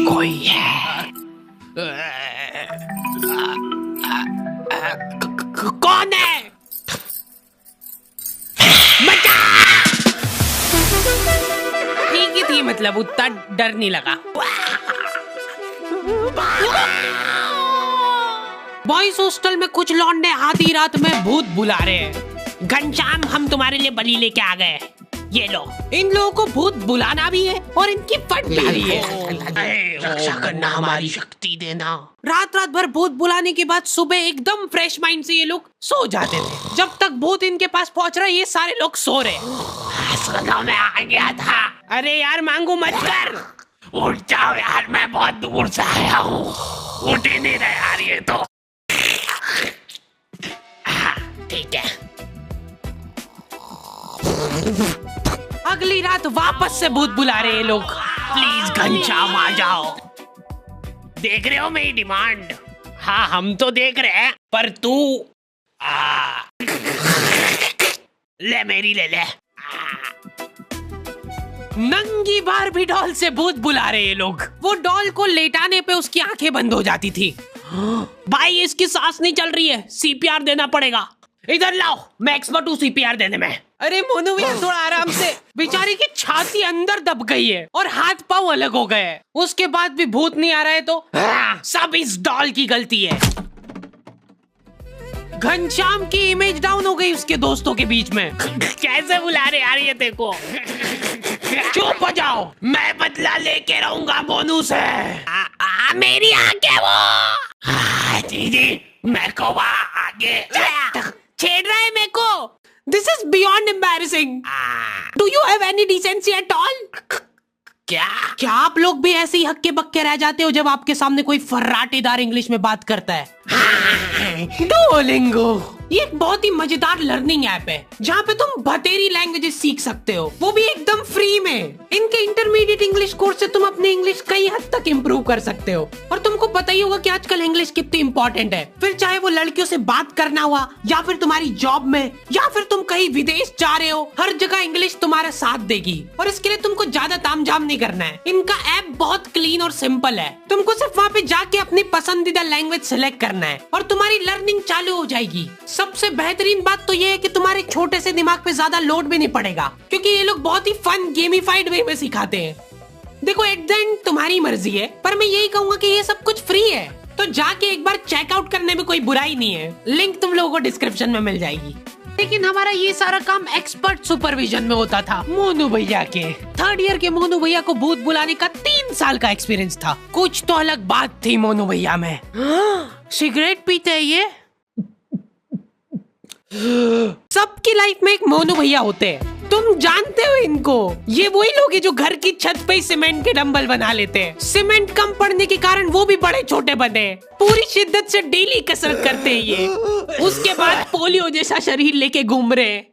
कोई है। कौन है? ठीक ही थी, मतलब उतना डर नहीं लगा। बॉयज हॉस्टल में कुछ लौंडे आधी रात में भूत बुला रहे हैं। घनश्याम, हम तुम्हारे लिए बलि लेके आ गए, ये लो। इन लोगों को भूत बुलाना भी है और इनकी फट भी रही है। रक्षा करना हमारी शक्ति देना। रात रात भर भूत बुलाने के बाद सुबह एकदम फ्रेश माइंड से ये लोग सो जाते थे। जब तक भूत इनके पास पहुंच रहा है, ये सारे लोग सो रहे। मैं आ गया था। अरे यार मांगू मत कर। उठ जाओ यार, मैं बहुत दूर से आया हूँ। उठ ही नहीं रहा यार ये तो। ठीक है। अगली रात वापस से भूत बुला रहे हैं लोग। प्लीज घनश्याम आ जाओ। देख रहे हो मेरी डिमांड? हाँ हम तो देख रहे हैं, पर तू ले मेरी ले ले। नंगी बारबी डॉल से भूत बुला रहे हैं लोग। वो डॉल को लेटाने पे उसकी आंखें बंद हो जाती थी। भाई इसकी सांस नहीं चल रही है, सीपीआर देना पड़ेगा। इधर लाओ, मैं एक्सपर्ट हूँ सीपीआर देने में। अरे मोनू भैया थोड़ा आराम से। बेचारी की छाती अंदर दब गई है और हाथ पांव अलग हो गए हैं। उसके बाद भी भूत नहीं आ रहा है तो सब इस डॉल की गलती है। घनश्याम की इमेज डाउन हो गई उसके दोस्तों के बीच में। कैसे बुला रहे यार ये देखो। चुप हो जाओ, मैं बदला लेके रहूंगा मोनू से। मेरी आंखें वो। जी मैं को आगे छेड़ रहा है मेरे को। This is beyond embarrassing. Do you have any decency at all? क्या आप लोग भी ऐसे ही हक्के बक्के रह जाते हो जब आपके सामने कोई फर्राटेदार इंग्लिश में बात करता है? डुओलिंगो ये एक बहुत ही मजेदार लर्निंग ऐप है जहाँ पे तुम बतेरी लैंग्वेजेस सीख सकते हो, वो भी एकदम फ्री में। इनके इंटरमीडिएट इंग्लिश कोर्स से तुम अपनी इंग्लिश कई हद तक इम्प्रूव कर सकते हो। और तुमको पता ही होगा कि आजकल इंग्लिश कितनी इंपॉर्टेंट है। फिर चाहे वो लड़कियों से बात करना हुआ, या फिर तुम्हारी जॉब में, या फिर तुम कहीं विदेश जा रहे हो, हर जगह इंग्लिश तुम्हारा साथ देगी। और इसके लिए तुमको ज्यादा तामझाम नहीं करना है। इनका ऐप बहुत क्लीन और सिंपल है। तुमको सिर्फ वहाँ पे जाके अपनी पसंदीदा लैंग्वेज सिलेक्ट करना है और तुम्हारी लर्निंग चालू हो जाएगी। सबसे बेहतरीन बात तो ये है कि तुम्हारे छोटे से दिमाग पे ज्यादा लोड भी नहीं पड़ेगा, क्योंकि ये लोग बहुत ही फन गेमिफाइड वे में सिखाते हैं। देखो एट द एंड तुम्हारी मर्जी है, पर मैं यही कहूंगा कि ये सब कुछ फ्री है, तो जाके एक बार चेकआउट करने में कोई बुराई नहीं है। लिंक तुम लोगों को डिस्क्रिप्शन में मिल जाएगी। लेकिन हमारा ये सारा काम एक्सपर्ट सुपरविजन में होता था मोनू भैया के। थर्ड ईयर के मोनू भैया को भूत बुलाने का 3 साल का एक्सपीरियंस था। कुछ तो अलग बात थी मोनू भैया में। सिगरेट पीते हैं ये। सबकी लाइफ में एक मोनू भैया होते हैं, तुम जानते हो इनको। ये वही लोग हैं जो घर की छत पे सीमेंट के डंबल बना लेते हैं। सीमेंट कम पड़ने के कारण वो भी बड़े छोटे बने। पूरी शिद्दत से डेली कसरत करते हैं ये। उसके बाद पोलियो जैसा शरीर लेके घूम रहे हैं।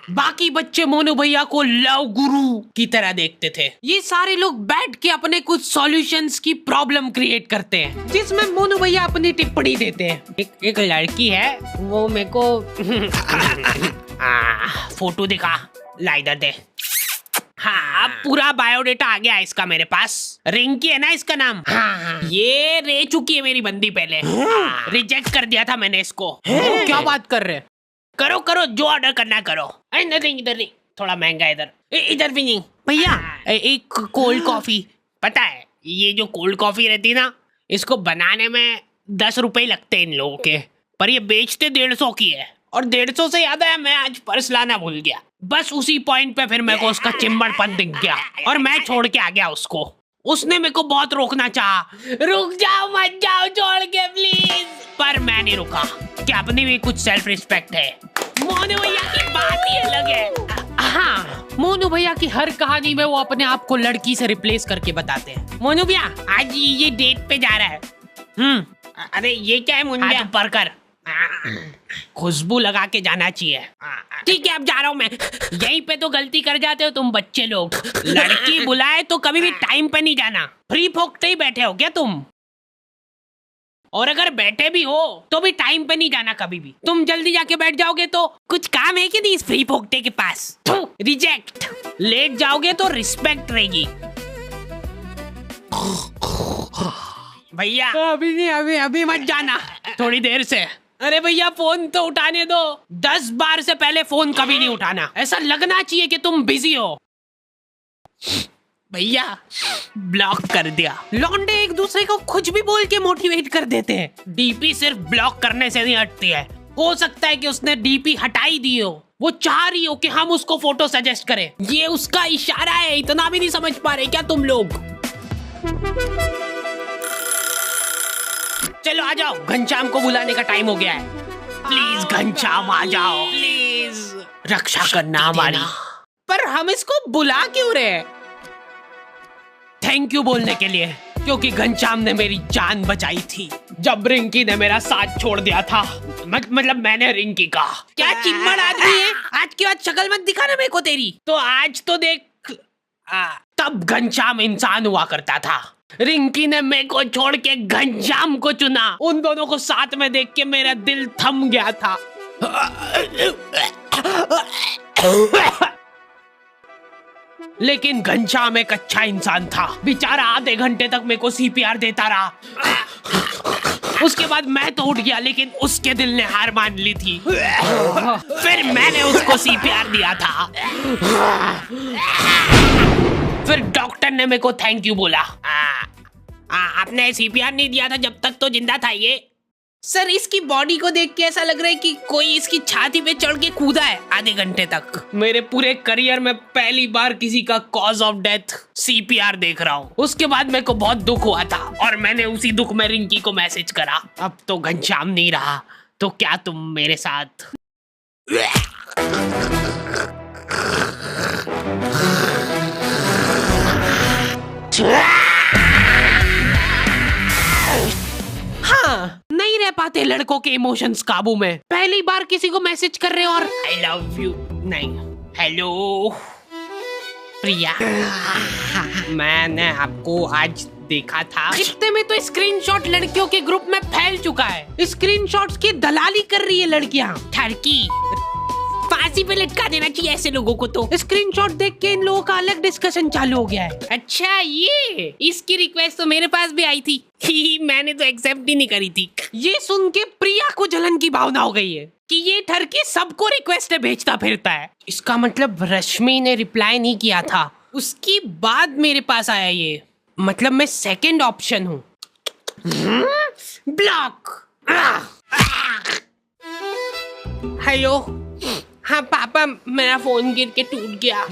बाकी बच्चे मोनू भैया को लव गुरु की तरह देखते थे। ये सारे लोग बैठ के अपने कुछ सॉल्यूशंस की प्रॉब्लम क्रिएट करते हैं, जिसमें मोनू भैया अपनी टिप्पणी देते हैं। एक लड़की है, वो मेरे को फोटो दिखा, ला इधर दे। हाँ पूरा बायोडेटा आ गया इसका मेरे पास। रिंकी है ना इसका नाम। हाँ ये रह चुकी है मेरी बंदी पहले। रिजेक्ट कर दिया था मैंने इसको। क्या बात कर रहे? करो करो जो ऑर्डर करना करो। इधर नहीं, इधर नहीं, थोड़ा महंगा इधर। इधर भी नहीं भैया। एक कोल्ड कॉफी। पता है ये जो कोल्ड कॉफी रहती है ना, इसको बनाने में 10 रुपए लगते हैं इन लोगों के, पर ये बेचते 150 की है। और 150 से याद आया, मैं आज पर्स लाना भूल गया। बस उसी पॉइंट पे फिर मेरे को उसका चिंबड़पन दिख गया और मैं छोड़ के आ गया उसको। उसने मेरे को बहुत रोकना चाहा, रुक जाओ मत जाओ छोड़ के प्लीज, पर मैं नहीं रुका कि अपनी भी कुछ सेल्फ रिस्पेक्ट है। मोनू भैया की बात ही अलग है। हाँ मोनू भैया की हर कहानी में वो अपने आप को लड़की से रिप्लेस करके बताते हैं। मोनू भैया आज ये डेट पे जा रहा है। अरे ये क्या है मुंडिया ऊपर कर, खुशबू लगा के जाना चाहिए। ठीक है अब जा रहा हूँ मैं। यहीं पे तो गलती कर जाते हो तुम बच्चे लोग। लड़की बुलाए तो कभी भी टाइम पे नहीं जाना। फ्री फोकते ही बैठे हो क्या तुम? और अगर बैठे भी हो तो भी टाइम पे नहीं जाना कभी भी। तुम जल्दी जाके बैठ जाओगे तो कुछ काम है कि नहीं इस फ्री फोकते के पास? रिजेक्ट। लेट जाओगे तो रिस्पेक्ट रहेगी। भैया अभी नहीं, अभी अभी मत जाना, थोड़ी देर से। अरे भैया फोन तो उठाने दो, 10 बार से पहले फोन कभी नहीं उठाना, ऐसा लगना चाहिए कि तुम बिजी हो। भैया ब्लॉक कर दिया। लौंडे एक दूसरे को कुछ भी बोल के मोटिवेट कर देते हैं। डीपी सिर्फ ब्लॉक करने से नहीं हटती है, हो सकता है कि उसने डीपी हटाई दी हो, वो चाह रही हो कि हम उसको फोटो सजेस्ट करें। ये उसका इशारा है, इतना भी नहीं समझ पा रहे क्या तुम लोग? चलो आ जाओ, घनश्याम को बुलाने का टाइम हो गया है। प्लीज घनश्याम आ जाओ, प्लीज रक्षा करना हमारी। पर हम इसको बुला क्यों रहे? थैंक यू बोलने के लिए, क्योंकि घनश्याम ने मेरी जान बचाई थी जब रिंकी ने मेरा साथ छोड़ दिया था। मतलब मैंने रिंकी का। क्या चिम्मड़ आदमी है, आज के बाद शक्ल मत दिखाना मेरे को तेरी। तो आज तो देख, तब घनश्याम इंसान हुआ करता था। रिंकी ने मेरे को छोड़ के घनश्याम को चुना। उन दोनों को साथ में देख के मेरा दिल थम गया था। लेकिन घनश्याम एक अच्छा इंसान था। बेचारा आधे घंटे तक मेरे को सीपीआर देता रहा। उसके बाद मैं तो उठ गया, लेकिन उसके दिल ने हार मान ली थी। फिर मैंने उसको सीपीआर दिया था। फिर डॉक्टर ने मेरे को थैंक यू बोला। आपने सीपीआर नहीं दिया था जब तक तो जिंदा था ये। सर इसकी बॉडी को देख के ऐसा लग रहा है कि कोई इसकी छाती पे चढ़ के कूदा है आधे घंटे तक। मेरे पूरे करियर में पहली बार किसी का कॉज ऑफ डेथ सीपीआर देख रहा हूँ। उसके बाद मेरे को बहुत दुख हुआ था और मैंने उसी दुख में रिंकी को मैसेज करा। अब तो घनश्याम नहीं रहा, तो क्या तुम मेरे साथ? हाँ, नहीं रह पाते लड़कों के इमोशंस काबू में। पहली बार किसी को मैसेज कर रहे हो और आई लव यू नहीं, हेलो प्रिया। मैंने आपको आज देखा था। इतने में तो स्क्रीनशॉट लड़कियों के ग्रुप में फैल चुका है। स्क्रीनशॉट्स की दलाली कर रही है लड़कियां। ठरकी फांसी पे लटका देना चाहिए ऐसे लोगों को। तो स्क्रीनशॉट देख के इन लोगों का अलग डिस्कशन चालू हो गया है। अच्छा, ये इसकी रिक्वेस्ट तो मेरे पास भी आई थी। मैंने तो एक्सेप्ट ही नहीं करी थी। ये सुन के प्रिया को जलन की भावना हो गई है कि ये ठरकी सबको रिक्वेस्ट भेजता फिरता है। इसका मतलब रश्मि ने रिप्लाई नहीं किया था, उसकी बाद मेरे पास आया ये। मतलब मैं सेकंड ऑप्शन हूँ। ब्लॉक। हेलो, हाँ पापा, मेरा फोन गिर के टूट गया।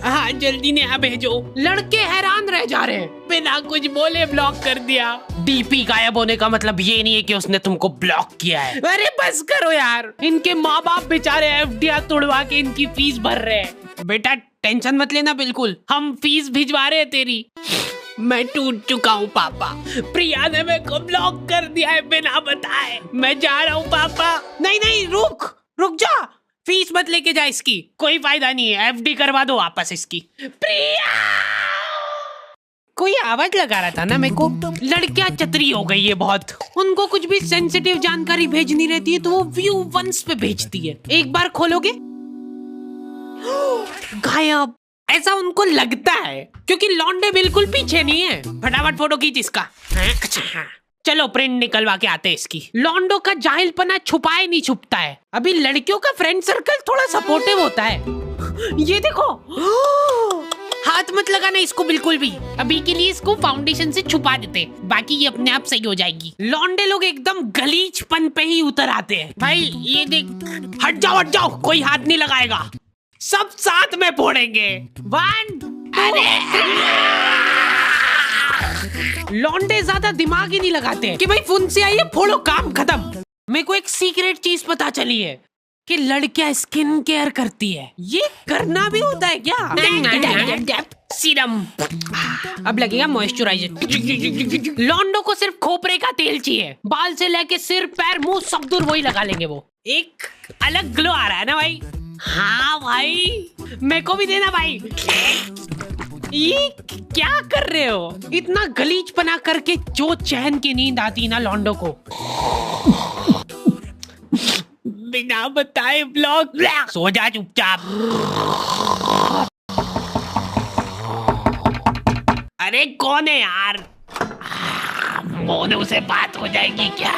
हाँ जल्दी नया भेजो। लड़के हैरान रह जा रहे हैं, बिना कुछ बोले ब्लॉक कर दिया। डीपी गायब होने का मतलब ये नहीं है कि उसने तुमको ब्लॉक किया है। अरे बस करो यार, इनके माँ बाप बेचारे एफडीआर तोड़वा के इनकी फीस भर रहे हैं। बेटा टेंशन मत लेना, बिल्कुल हम फीस भिजवा रहे हैं तेरी। मैं टूट चुका हूँ पापा, प्रिया ने मेरे को ब्लॉक कर दिया है बिना बताए। मैं जा रहा हूँ पापा। नहीं नहीं, रुक जा, फीस मत लेके जा इसकी, कोई फायदा नहीं है। एफडी करवा दो वापस इसकी। प्रिया कोई आवाज लगा रहा था ना मेरे को। लड़कियां चतरी हो गई है बहुत, उनको कुछ भी सेंसिटिव जानकारी भेजनी रहती है तो वो व्यू वंस पे भेजती है। एक बार खोलोगे गायब, ऐसा उनको लगता है क्योंकि लौंडे बिल्कुल पीछे नहीं है। फटाफट फोटो खींच इसका। चलो प्रिंट निकलवा के आते हैं इसकी। लौंडो का जाहिलपना छुपाए नहीं छुपता है। अभी लड़कियों का फ्रेंड सर्कल थोड़ा सपोर्टिव होता है। ये देखो, हाथ मत लगाना इसको बिल्कुल भी। अभी के लिए इसको फाउंडेशन से छुपा देते, बाकी ये अपने आप सही हो जाएगी। लौंडे लोग एकदम गलीचपन पे ही उतर आते हैं। भाई ये देख, हट जाओ, कोई हाथ नहीं लगाएगा, सब साथ में फोड़ेंगे। 1 लौंडे ज्यादा दिमाग ही नहीं लगाते कि भाई फोन से आइए फोड़ो, काम खत्म। मेरे को एक सीक्रेट चीज पता चली है कि लड़कियां स्किन केयर करती है। ये करना भी होता है क्या? सीरम, अब लगेगा मॉइस्चराइजर। लौंडो को सिर्फ खोपरे का तेल चाहिए, बाल से लेके सिर पैर मुंह सब दूर वही लगा लेंगे। वो एक अलग ग्लो आ रहा है ना भाई। हाँ भाई, मेरे को भी देना भाई। ये क्या कर रहे हो? इतना गलीचपना करके जो चैन की नींद आती ना लौंडो को। बिना बताए ब्लॉक। सो जा चुपचाप। अरे कौन है यार? मोनू से बात हो जाएगी क्या?